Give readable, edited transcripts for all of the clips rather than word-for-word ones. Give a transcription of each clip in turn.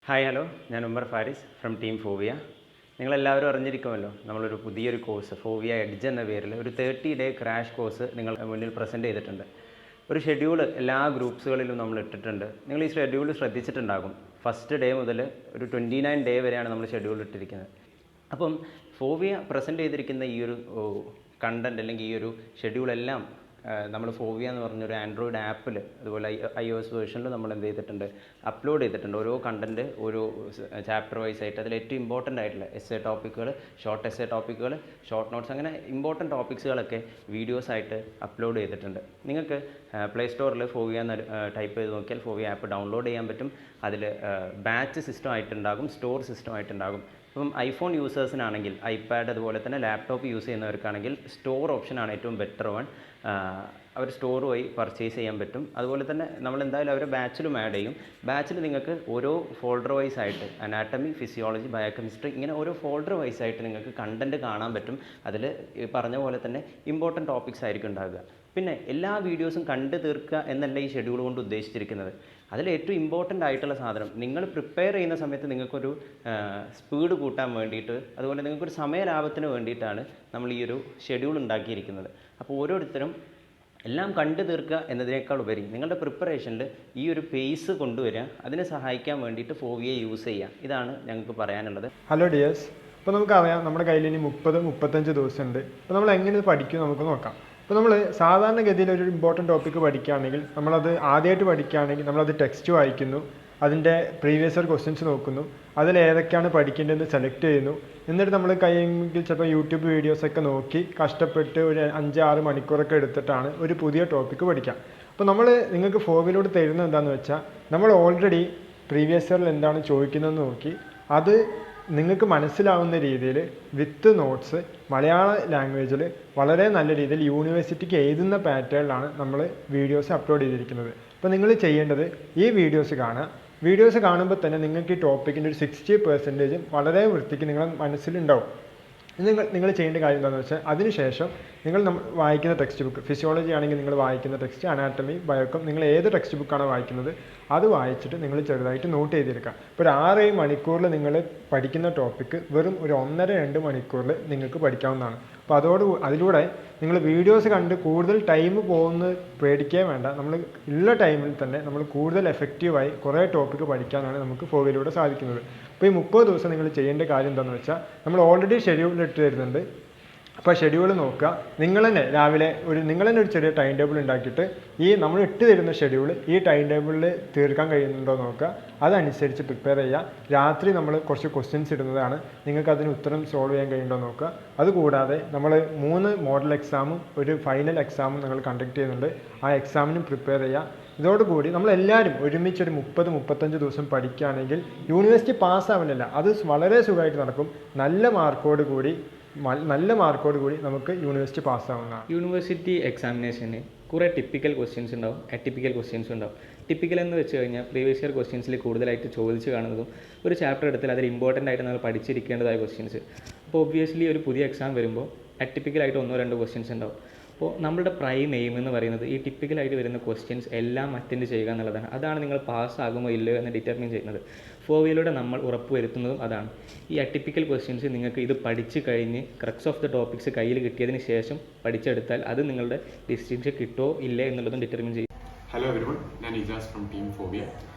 Hi hello, ഞാൻ ummer faris from team Fovea. നിങ്ങളെല്ലാവരും അറിഞ്ഞിരിക്കുമല്ലോ, നമ്മളൊരു പുതിയൊരു കോഴ്സ് Foveaedge എന്ന പേരിൽ ഒരു 30-day ക്രാഷ് കോഴ്സ് നിങ്ങൾ മുന്നിൽ പ്രസൻറ്റ് ചെയ്തിട്ടുണ്ട്. ഒരു ഷെഡ്യൂൾ എല്ലാ ഗ്രൂപ്പ്സുകളിലും നമ്മൾ ഇട്ടിട്ടുണ്ട്. നിങ്ങൾ ഈ ഷെഡ്യൂൾ ശ്രദ്ധിച്ചിട്ടുണ്ടാകും. ഫസ്റ്റ് ഡേ മുതൽ ഒരു 29 ഡേ വരെയാണ് നമ്മൾ ഷെഡ്യൂൾ ഇട്ടിരിക്കുന്നത്. അപ്പം Fovea പ്രസൻറ്റ് ചെയ്തിരിക്കുന്ന ഈ ഒരു കണ്ടൻറ്റ് അല്ലെങ്കിൽ ഈ ഒരു ഷെഡ്യൂളെല്ലാം നമ്മൾ Fovea എന്ന് പറഞ്ഞൊരു ആൻഡ്രോയിഡ് ആപ്പിൽ അതുപോലെ iOS വേർഷനിൽ നമ്മൾ എന്ത് ചെയ്തിട്ടുണ്ട്, അപ്ലോഡ് ചെയ്തിട്ടുണ്ട്. ഓരോ കണ്ടൻറ്റ് ഓരോ ചാപ്റ്റർ വൈസ് ആയിട്ട് അതിൽ ഏറ്റവും ഇമ്പോർട്ടൻ്റ് ആയിട്ടുള്ള എസ്സേ ടോപ്പിക്കുകൾ, ഷോർട്ട് എസ്സേ ടോപ്പിക്കുകൾ, ഷോർട്ട് നോട്ട്സ്, അങ്ങനെ ഇമ്പോർട്ടൻ്റ് ടോപ്പിക്സുകളൊക്കെ വീഡിയോസ് ആയിട്ട് അപ്ലോഡ് ചെയ്തിട്ടുണ്ട്. നിങ്ങൾക്ക് പ്ലേ സ്റ്റോറിൽ Fovea എന്ന് ടൈപ്പ് ചെയ്ത് നോക്കിയാൽ Fovea ആപ്പ് ഡൗൺലോഡ് ചെയ്യാൻ പറ്റും. അതിൽ ബാച്ച് സിസ്റ്റം ആയിട്ടുണ്ടാകും, സ്റ്റോർ സിസ്റ്റം ആയിട്ടുണ്ടാകും. ഇപ്പം ഐഫോൺ യൂസേഴ്സിനാണെങ്കിൽ, ഐപാഡ് അതുപോലെ തന്നെ ലാപ്ടോപ്പ് യൂസ് ചെയ്യുന്നവർക്കാണെങ്കിൽ സ്റ്റോർ ഓപ്ഷനാണ് ഏറ്റവും ബെറ്റർ വൺ. അവർ സ്റ്റോർ വഴി പർച്ചേസ് ചെയ്യാൻ പറ്റും. അതുപോലെ തന്നെ നമ്മൾ എന്തായാലും അവരെ ബാച്ചിലും ആഡ് ചെയ്യും. ബാച്ചിൽ നിങ്ങൾക്ക് ഓരോ ഫോൾഡർ വൈസ് ആയിട്ട് അനാട്ടമി, ഫിസിയോളജി, ബയോകെമിസ്ട്രി, ഇങ്ങനെ ഓരോ ഫോൾഡർ വൈസ് ആയിട്ട് നിങ്ങൾക്ക് കണ്ടൻറ്റ് കാണാൻ പറ്റും. അതിൽ പറഞ്ഞ പോലെ തന്നെ ഇമ്പോർട്ടൻറ്റ് ടോപ്പിക്സ് ആയിരിക്കും ഉണ്ടാകുക. പിന്നെ എല്ലാ വീഡിയോസും കണ്ടു തീർക്കുക എന്നല്ല ഈ ഷെഡ്യൂൾ കൊണ്ട് ഉദ്ദേശിച്ചിരിക്കുന്നത്. അതിൽ ഏറ്റവും ഇമ്പോർട്ടൻ്റ് ആയിട്ടുള്ള സാധനം, നിങ്ങൾ പ്രിപ്പയർ ചെയ്യുന്ന സമയത്ത് നിങ്ങൾക്കൊരു സ്പീഡ് കൂട്ടാൻ വേണ്ടിയിട്ട്, അതുപോലെ നിങ്ങൾക്കൊരു സമയലാഭത്തിന് വേണ്ടിയിട്ടാണ് നമ്മൾ ഈ ഒരു ഷെഡ്യൂൾ ഉണ്ടാക്കിയിരിക്കുന്നത്. അപ്പോൾ ഓരോരുത്തരും എല്ലാം കണ്ടു തീർക്കുക എന്നതിനേക്കാൾ ഉപരി നിങ്ങളുടെ പ്രിപ്പറേഷനിൽ ഈ ഒരു പേസ് കൊണ്ടുവരിക, അതിനെ സഹായിക്കാൻ വേണ്ടിയിട്ട് Fovea യൂസ് ചെയ്യുക. ഇതാണ് ഞങ്ങൾക്ക് പറയാനുള്ളത്. ഹലോ ഡിയേഴ്സ്, ഇപ്പോൾ നമുക്കറിയാം നമ്മുടെ കയ്യിൽ ഇനി 30-35 ദിവസമുണ്ട്. അപ്പോൾ നമ്മൾ എങ്ങനെ പഠിക്കും നമുക്ക് നോക്കാം. അപ്പോൾ നമ്മൾ സാധാരണഗതിയിൽ ഒരു ഇമ്പോർട്ടൻറ്റ് ടോപ്പിക്ക് പഠിക്കുകയാണെങ്കിൽ, നമ്മളത് ആദ്യമായിട്ട് പഠിക്കുകയാണെങ്കിൽ നമ്മളത് ടെക്സ്റ്റ് വായിക്കുന്നു, അതിൻ്റെ പ്രീവിയസ് ഇയർ ക്വസ്റ്റ്യൻസ് നോക്കുന്നു, അതിൽ ഏതൊക്കെയാണ് പഠിക്കേണ്ടതെന്ന് സെലക്ട് ചെയ്യുന്നു. എന്നിട്ട് നമ്മൾ കഴിയുമെങ്കിൽ ചിലപ്പോൾ യൂട്യൂബ് വീഡിയോസൊക്കെ നോക്കി കഷ്ടപ്പെട്ട് ഒരു 5-6 മണിക്കൂറൊക്കെ എടുത്തിട്ടാണ് ഒരു പുതിയ ടോപ്പിക്ക് പഠിക്കുക. അപ്പോൾ നിങ്ങൾക്ക് Foveaയിലൂടെ തരുന്നത് എന്താണെന്ന് വെച്ചാൽ, നമ്മൾ ഓൾറെഡി പ്രീവിയസ് ഇയറിൽ എന്താണ് ചോദിക്കുന്നതെന്ന് നോക്കി അത് നിങ്ങൾക്ക് മനസ്സിലാവുന്ന രീതിയിൽ വിത്ത് നോട്ട്സ് മലയാള ലാംഗ്വേജിൽ വളരെ നല്ല രീതിയിൽ യൂണിവേഴ്സിറ്റിക്ക് എഴുതുന്ന പാറ്റേണിലാണ് നമ്മൾ വീഡിയോസ് അപ്ലോഡ് ചെയ്തിരിക്കുന്നത്. അപ്പോൾ നിങ്ങൾ ചെയ്യേണ്ടത് ഈ വീഡിയോസ് കാണുക. വീഡിയോസ് കാണുമ്പോൾ തന്നെ നിങ്ങൾക്ക് ഈ ടോപ്പിക്കിൻ്റെ ഒരു 60% വളരെ വൃത്തിക്ക് നിങ്ങളുടെ മനസ്സിലുണ്ടാവും. നിങ്ങൾ ചെയ്യേണ്ട കാര്യം എന്താണെന്ന് വെച്ചാൽ, അതിനുശേഷം നിങ്ങൾ വായിക്കുന്ന ടെക്സ്റ്റ് ബുക്ക്, ഫിസിയോളജി ആണെങ്കിൽ നിങ്ങൾ വായിക്കുന്ന ടെക്സ്റ്റ്, അനാട്ടമി, ബയോകം, നിങ്ങൾ ഏത് ടെക്സ്റ്റ് ബുക്കാണോ വായിക്കുന്നത് അത് വായിച്ചിട്ട് നിങ്ങൾ ചെറുതായിട്ട് നോട്ട് ചെയ്തെടുക്കുക. ഇപ്പോൾ ഒരു 6-7 മണിക്കൂറിൽ നിങ്ങൾ പഠിക്കുന്ന ടോപ്പിക്ക് വെറും ഒരു 1.5-2 മണിക്കൂറിൽ നിങ്ങൾക്ക് പഠിക്കാവുന്നതാണ്. അപ്പോൾ അതിലൂടെ നിങ്ങൾ വീഡിയോസ് കണ്ട് കൂടുതൽ ടൈം പോകുന്നത് പേടിക്കേ വേണ്ട. നമ്മൾ ഉള്ള ടൈമിൽ തന്നെ നമ്മൾ കൂടുതൽ എഫക്റ്റീവായി കുറേ ടോപ്പിക്ക് പഠിക്കാനാണ് നമുക്ക് Foveaയിലൂടെ സാധിക്കുന്നത്. അപ്പോൾ ഈ 30 ദിവസം നിങ്ങൾ ചെയ്യേണ്ട കാര്യം എന്താണെന്ന് വെച്ചാൽ, നമ്മൾ ഓൾറെഡി ഷെഡ്യൂൾ ഇട്ട് തരുന്നുണ്ട്. അപ്പോൾ ഷെഡ്യൂൾ നോക്കുക. നിങ്ങൾ തന്നെ രാവിലെ ഒരു ചെറിയ ടൈം ടേബിൾ ഉണ്ടാക്കിയിട്ട് നമ്മൾ ഇട്ട് തരുന്ന ഷെഡ്യൂൾ ഈ ടൈം ടേബിളിൽ തീർക്കാൻ കഴിയുന്നുണ്ടോ നോക്കുക. അതനുസരിച്ച് പ്രിപ്പയർ ചെയ്യുക. രാത്രി നമ്മൾ കുറച്ച് ക്വസ്റ്റ്യൻസ് ഇടുന്നതാണ്, നിങ്ങൾക്ക് അതിന് ഉത്തരം സോൾവ് ചെയ്യാൻ കഴിയുന്നുണ്ടോ നോക്കുക. അതുകൂടാതെ നമ്മൾ 3 മോഡൽ എക്സാമും ഒരു ഫൈനൽ എക്സാമും നമ്മൾ കണ്ടക്ട് ചെയ്യുന്നുണ്ട്. ആ എക്സാമിനും പ്രിപ്പയർ ചെയ്യുക. ഇതോടുകൂടി നമ്മളെല്ലാവരും ഒരുമിച്ച് ഒരു 30-35 ദിവസം പഠിക്കുകയാണെങ്കിൽ യൂണിവേഴ്സിറ്റി പാസ്സാവുന്നില്ല, അത് വളരെ സുഖമായിട്ട് നടക്കും. നല്ല മാർക്കോട് കൂടി നമുക്ക് യൂണിവേഴ്സിറ്റി പാസ്സാവുന്നതാണ്. യൂണിവേഴ്സിറ്റി എക്സാമിനേഷന് കുറേ ടിപ്പിക്കൽ ക്വസ്റ്റ്യൻസ് ഉണ്ടാവും, അറ്റിപ്പിക്കൽ ക്വസ്റ്റ്യൻസ് ഉണ്ടാവും. ടിപ്പിക്കൽ എന്ന് വെച്ച് കഴിഞ്ഞാൽ പ്രീവിയസ് ഇയർ ക്വസ്റ്റ്യൻസിൽ കൂടുതലായിട്ട് ചോദിച്ച് കാണുന്നതും ഒരു ചാപ്റ്റർ എടുത്താൽ അതിൽ ഇമ്പോർട്ടൻ്റ് ആയിട്ട് നമ്മൾ പഠിച്ചിരിക്കേണ്ടതായ ക്വസ്റ്റ്യൻസ്. അപ്പോൾ ഒബ്വിയസ്ലി ഒരു പുതിയ എക്സാം വരുമ്പോൾ അറ്റിപ്പിക്കലായിട്ട് 1-2 ക്വസ്റ്റ്യൻസ് ഉണ്ടാവും. അപ്പോൾ നമ്മുടെ പ്രൈം എയിം എന്ന് പറയുന്നത് ഈ ടിപ്പിക്കലായിട്ട് വരുന്ന ക്വസ്റ്റ്യൻസ് എല്ലാം അറ്റൻഡ് ചെയ്യുക എന്നുള്ളതാണ്. അതാണ് നിങ്ങൾ പാസ്സാകുമോ ഇല്ലയോ എന്ന് ഡിറ്റർമിൻ ചെയ്യുന്നത്. Foveaയിലൂടെ നമ്മൾ ഉറപ്പ് വരുത്തുന്നതും അതാണ്. ഈ അറ്റിപ്പിക്കൽ ക്വസ്റ്റ്യൻസ് നിങ്ങൾക്ക് ഇത് പഠിച്ച് കഴിഞ്ഞ് ക്രക്സ് ഓഫ് ദ ടോപ്പിക്സ് കയ്യിൽ കിട്ടിയതിന് ശേഷം പഠിച്ചെടുത്താൽ അത് നിങ്ങളുടെ ഡിസ്റ്റിങ്ഷൻ കിട്ടുമോ ഇല്ലേ എന്നുള്ളതും ഡിറ്റർമിൻ ചെയ്യും. ഹലോ എവരിവൺ, ഞാൻ ijaz from team Fovea.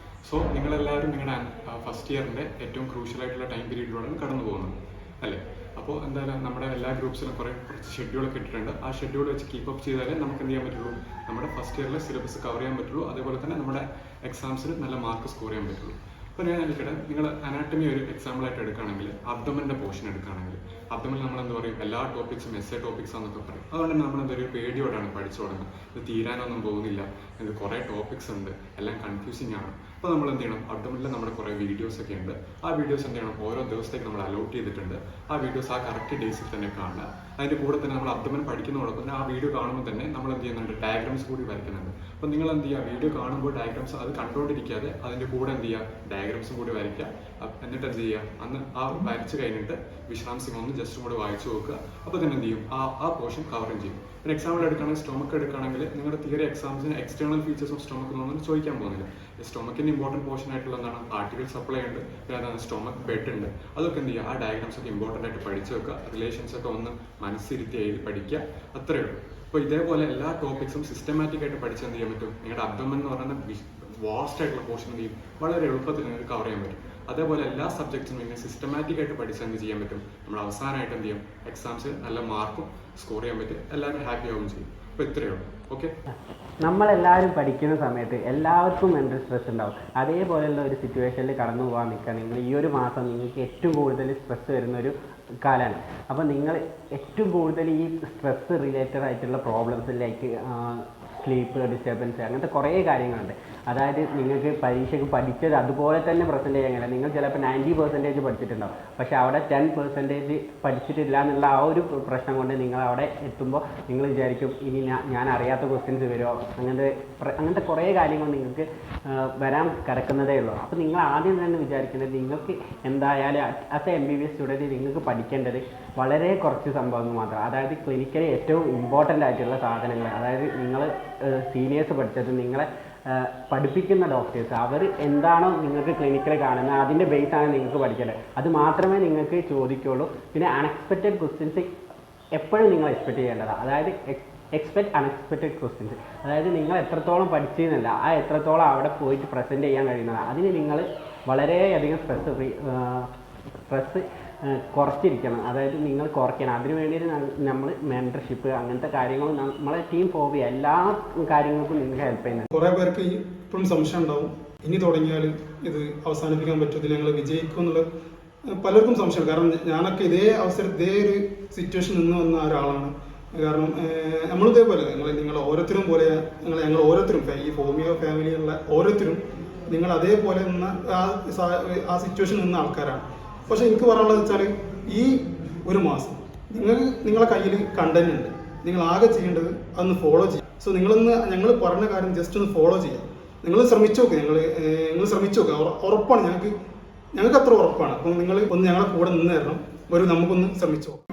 So നിങ്ങളെല്ലാവരും നിങ്ങളുടെ ഫസ്റ്റ് ഇയറിൻ്റെ ഏറ്റവും ക്രൂഷ്യലായിട്ടുള്ള ടൈം പീരീഡിലൂടെയാണ് കടന്നു പോകുന്നത് അല്ലേ? അപ്പോൾ എന്തായാലും നമ്മുടെ എല്ലാ ഗ്രൂപ്പ്സിലും കുറച്ച് ഷെഡ്യൂളൊക്കെ ഇട്ടിട്ടുണ്ട്. ആ ഷെഡ്യൂൾ വെച്ച് കീപ്പ് അപ്പ് ചെയ്താലേ നമുക്ക് എന്ത് ചെയ്യാൻ പറ്റുള്ളൂ, നമ്മുടെ ഫസ്റ്റ് ഇയറിലെ സിലബസ് കവർ ചെയ്യാൻ പറ്റുള്ളൂ. അതേപോലെ തന്നെ നമ്മുടെ എക്സാംസിൽ നല്ല മാർക്ക് സ്കോർ ചെയ്യാൻ പറ്റുള്ളൂ. അപ്പോൾ ഞാൻ എനിക്കിടെ നിങ്ങൾ അനാട്ടമി ഒരു എക്സാമ്പിളായിട്ട് എടുക്കുകയാണെങ്കിൽ, അബ്ഡമൻ്റെ പോർഷൻ എടുക്കുകയാണെങ്കിൽ, അബ്ഡമനിൽ നമ്മൾ എന്താ പറയും, എല്ലാ ടോപ്പിക്സും എസ്സേ ടോപ്പിക്സ് ആണെന്നൊക്കെ പറയും. അതുകൊണ്ട് തന്നെ നമ്മൾ എന്തൊരു പേടിയോടാണ് പഠിച്ചു തുടങ്ങുന്നത്. ഇത് തീരാനൊന്നും പോകുന്നില്ല, ഇത് കുറേ ടോപ്പിക്സ് ഉണ്ട്, എല്ലാം കൺഫ്യൂസിങ് ആണ്. അപ്പോൾ നമ്മൾ എന്ത് ചെയ്യണം, അബ്ഡമനിൽ നമ്മുടെ കുറേ വീഡിയോസൊക്കെ ഉണ്ട്. ആ വീഡിയോസ് എന്ത് ചെയ്യണം, ഓരോ ദിവസത്തേക്ക് നമ്മൾ അലോട്ട് ചെയ്തിട്ടുണ്ട്. ആ വീഡിയോസ് ആ കറക്റ്റ് ഡേയ്സിൽ തന്നെ കാണുക. അതിൻ്റെ കൂടെ തന്നെ നമ്മൾ അബ്ഡമൻ പഠിക്കുന്നതോടൊപ്പം തന്നെ ആ വീഡിയോ കാണുമ്പോൾ തന്നെ നമ്മൾ എന്ത് ചെയ്യുന്നുണ്ട്, ഡയഗ്രാംസ് കൂടി വരയ്ക്കുന്നുണ്ട്. അപ്പോൾ നിങ്ങൾ എന്ത് ചെയ്യുക, വീഡിയോ കാണുമ്പോൾ ഡയഗ്രാംസ് അത് കണ്ടുകൊണ്ടിരിക്കാതെ അതിൻ്റെ കൂടെ എന്ത് ചെയ്യുക, ഡയഗ്രാംസും കൂടി വരയ്ക്കുക. എന്നിട്ട് എന്ത് ചെയ്യുക, അന്ന് ആ വരച്ച് കഴിഞ്ഞിട്ട് വിശ്രാംസിംഗ് ഒന്ന് ജസ്റ്റ് കൂടെ വായിച്ചു നോക്കുക. അപ്പോൾ തന്നെ എന്ത് ചെയ്യും, ആ പോർഷൻ കവറും ചെയ്യും. ഒരു എക്സാമ്പിൾ എടുക്കുകയാണെങ്കിൽ സ്റ്റൊമക്ക് എടുക്കുകയാണെങ്കിൽ നിങ്ങളുടെ തിയറി എക്സാംസിന് എക്സ്റ്റേണൽ ഫീച്ചേഴ്സ് ഓഫ് സ്റ്റൊമക്ക് എന്നൊന്നും ചോദിക്കാൻ പോകുന്നില്ല. സ്റ്റൊമക്കിൻ്റെ ഇമ്പോർട്ടൻറ്റ് പോർഷൻ ആയിട്ടുള്ള എന്താണ് ആർട്ടിക്കൽ സപ്ലൈ ഉണ്ട്, പിന്നെ അതാണ് സ്റ്റൊമക്ക് ബെഡ് ഉണ്ട്. അതൊക്കെ എന്ത് ചെയ്യുക, ആ ഡയഗ്രാംസ് ഒക്കെ ഇമ്പോർട്ടൻ്റ് ആയിട്ട് പഠിച്ചു വെക്കുക, റിലേഷൻസ് ഒക്കെ ഒന്ന് മനസ്സിരുത്തി എഴുതി പഠിക്കുക, അത്രയേ ഉള്ളൂ. അപ്പോൾ ഇതേപോലെ എല്ലാ ടോപ്പിക്സും സിസ്റ്റമാറ്റിക് ആയിട്ട് പഠിച്ച് എന്ത് ചെയ്യാൻ പറ്റും, നിങ്ങളുടെ അബ്ഡോമൻ എന്ന് പറയുന്ന വാസ്റ്റ് ആയിട്ടുള്ള പോർഷൻ എന്ത് ചെയ്യും, വളരെ എളുപ്പത്തിൽ നിങ്ങൾക്ക് കവർ ചെയ്യാൻ പറ്റും. അതേപോലെ എല്ലാ സബ്ജക്ട്സും ഇങ്ങനെ സിസ്റ്റമാറ്റിക് ആയിട്ട് പഠിച്ച് എന്ത് ചെയ്യാൻ പറ്റും, നമ്മൾ അവസാനമായിട്ട് എന്ത് ചെയ്യും, എക്സാംസ് നല്ല മാർക്കും സ്കോർ ചെയ്യാൻ പറ്റും, എല്ലാവരും ഹാപ്പി ആവുകയും ചെയ്യും. അപ്പോൾ ഇത്രയേ ഉള്ളൂ. ഓക്കെ, നമ്മളെല്ലാവരും പഠിക്കുന്ന സമയത്ത് എല്ലാവർക്കും മെൻ്റൽ സ്ട്രെസ് ഉണ്ടാവും. അതേപോലെയുള്ള ഒരു സിറ്റുവേഷനിൽ കടന്നു പോകാൻ നിൽക്കുകയാണെങ്കിൽ ഈ ഒരു മാസം നിങ്ങൾക്ക് ഏറ്റവും കൂടുതൽ സ്ട്രെസ് വരുന്നൊരു കാലമാണ്. അപ്പോൾ നിങ്ങൾ ഏറ്റവും കൂടുതൽ ഈ സ്ട്രെസ് റിലേറ്റഡ് ആയിട്ടുള്ള പ്രോബ്ലംസിലേക്ക് സ്ലീപ്പ് ഡിസ്റ്റർബൻസ് അങ്ങനത്തെ കുറേ കാര്യങ്ങളുണ്ട്. അതായത് നിങ്ങൾക്ക് പരീക്ഷയ്ക്ക് പഠിച്ചത് അതുപോലെ തന്നെ പ്രസൻറ്റ് ചെയ്യാൻ കഴിയില്ല. നിങ്ങൾ ചിലപ്പോൾ 90% പഠിച്ചിട്ടുണ്ടാവും, പക്ഷേ അവിടെ 10% പഠിച്ചിട്ടില്ല എന്നുള്ള ആ ഒരു പ്രശ്നം കൊണ്ട് നിങ്ങൾ അവിടെ എത്തുമ്പോൾ നിങ്ങൾ വിചാരിക്കും ഇനി ഞാൻ അറിയാത്ത ക്വസ്റ്റ്യൻസ് വരുമോ, അങ്ങനത്തെ കുറേ കാര്യങ്ങൾ നിങ്ങൾക്ക് വരാൻ കിടക്കുന്നതേ ഉള്ളൂ. അപ്പോൾ നിങ്ങൾ ആദ്യം തന്നെ വിചാരിക്കേണ്ടത് നിങ്ങൾക്ക് എന്തായാലും ആസ് എ MBBS സ്റ്റുഡൻറ്റ് നിങ്ങൾക്ക് പഠിക്കേണ്ടത് വളരെ കുറച്ച് സംഭവങ്ങൾ മാത്രം. അതായത് ക്ലിനിക്കലി ഏറ്റവും ഇമ്പോർട്ടൻ്റ് ആയിട്ടുള്ള സാധനങ്ങൾ, അതായത് നിങ്ങൾ സീനിയേഴ്സ് പഠിച്ചത്, നിങ്ങളെ പഠിപ്പിക്കുന്ന ഡോക്ടേഴ്സ് അവർ എന്താണോ നിങ്ങൾക്ക് ക്ലിനിക്കിൽ കാണുന്നത് അതിൻ്റെ ബേസാണ് നിങ്ങൾക്ക് പഠിക്കേണ്ടത്. അത് മാത്രമേ നിങ്ങൾക്ക് ചോദിക്കുള്ളൂ. പിന്നെ അൺഎക്സ്പെക്റ്റഡ് ക്വസ്റ്റ്യൻസ് എപ്പോഴും നിങ്ങൾ എക്സ്പെക്റ്റ് ചെയ്യേണ്ടതാണ്. അതായത് എക്സ്പെക്റ്റ് അൺഎക്സ്പെക്റ്റഡ് ക്വസ്റ്റ്യൻസ്, അതായത് നിങ്ങൾ എത്രത്തോളം പഠിച്ചെന്നല്ല, ആ എത്രത്തോളം അവിടെ പോയിട്ട് പ്രസൻറ്റ് ചെയ്യാൻ കഴിയുന്നതാണ്. അതിന് നിങ്ങൾ വളരെയധികം സ്ട്രെസ് കുറച്ചിരിക്കണം. അതായത് നിങ്ങൾ കുറയ്ക്കണം. അതിന് വേണ്ടിയിട്ട് നമ്മൾ മെൻറ്റർഷിപ്പ് അങ്ങനത്തെ കാര്യങ്ങളും നമ്മളെ ടീം ഫോവിയ എല്ലാ കാര്യങ്ങൾക്കും നിങ്ങൾക്ക് ഹെൽപ്പ് ചെയ്യുന്നുണ്ട്. കുറേ പേർക്ക് ഇപ്പോഴും സംശയം ഉണ്ടാവും, ഇനി തുടങ്ങിയാൽ ഇത് അവസാനിപ്പിക്കാൻ പറ്റും, ഞങ്ങൾ വിജയിക്കും എന്നുള്ള പലർക്കും സംശയം. കാരണം ഞാനൊക്കെ ഇതേ അവസരം ഇതേ ഒരു സിറ്റുവേഷൻ നിന്ന് വന്ന ഒരാളാണ്. കാരണം നമ്മളിതേപോലെ നിങ്ങൾ ഓരോരുത്തരും പോലെ ഞങ്ങൾ ഓരോരുത്തരും ഈ ഫോമിയോ ഫാമിലിയുള്ള ഓരോരുത്തരും നിങ്ങൾ അതേപോലെ നിന്ന ആ സിറ്റുവേഷൻ നിന്ന ആൾക്കാരാണ്. പക്ഷെ എനിക്ക് പറയാനുള്ളത് വെച്ചാൽ ഈ ഒരു മാസം നിങ്ങളെ കയ്യിൽ കണ്ടന്റ് ഉണ്ട്, നിങ്ങൾ ആകെ ചെയ്യേണ്ടത് അതൊന്ന് ഫോളോ ചെയ്യുക. സോ ഞങ്ങൾ പറഞ്ഞ കാര്യം ജസ്റ്റ് ഒന്ന് ഫോളോ ചെയ്യുക. നിങ്ങൾ ശ്രമിച്ചു നോക്കുക, നിങ്ങൾ ശ്രമിച്ചു നോക്കുക. ഉറപ്പാണ്, ഞങ്ങൾക്ക് അത്ര ഉറപ്പാണ്. അപ്പം നിങ്ങൾ ഒന്ന് ഞങ്ങളെ കൂടെ നിന്ന് തരണം, നമുക്കൊന്ന് ശ്രമിച്ചു നോക്കാം.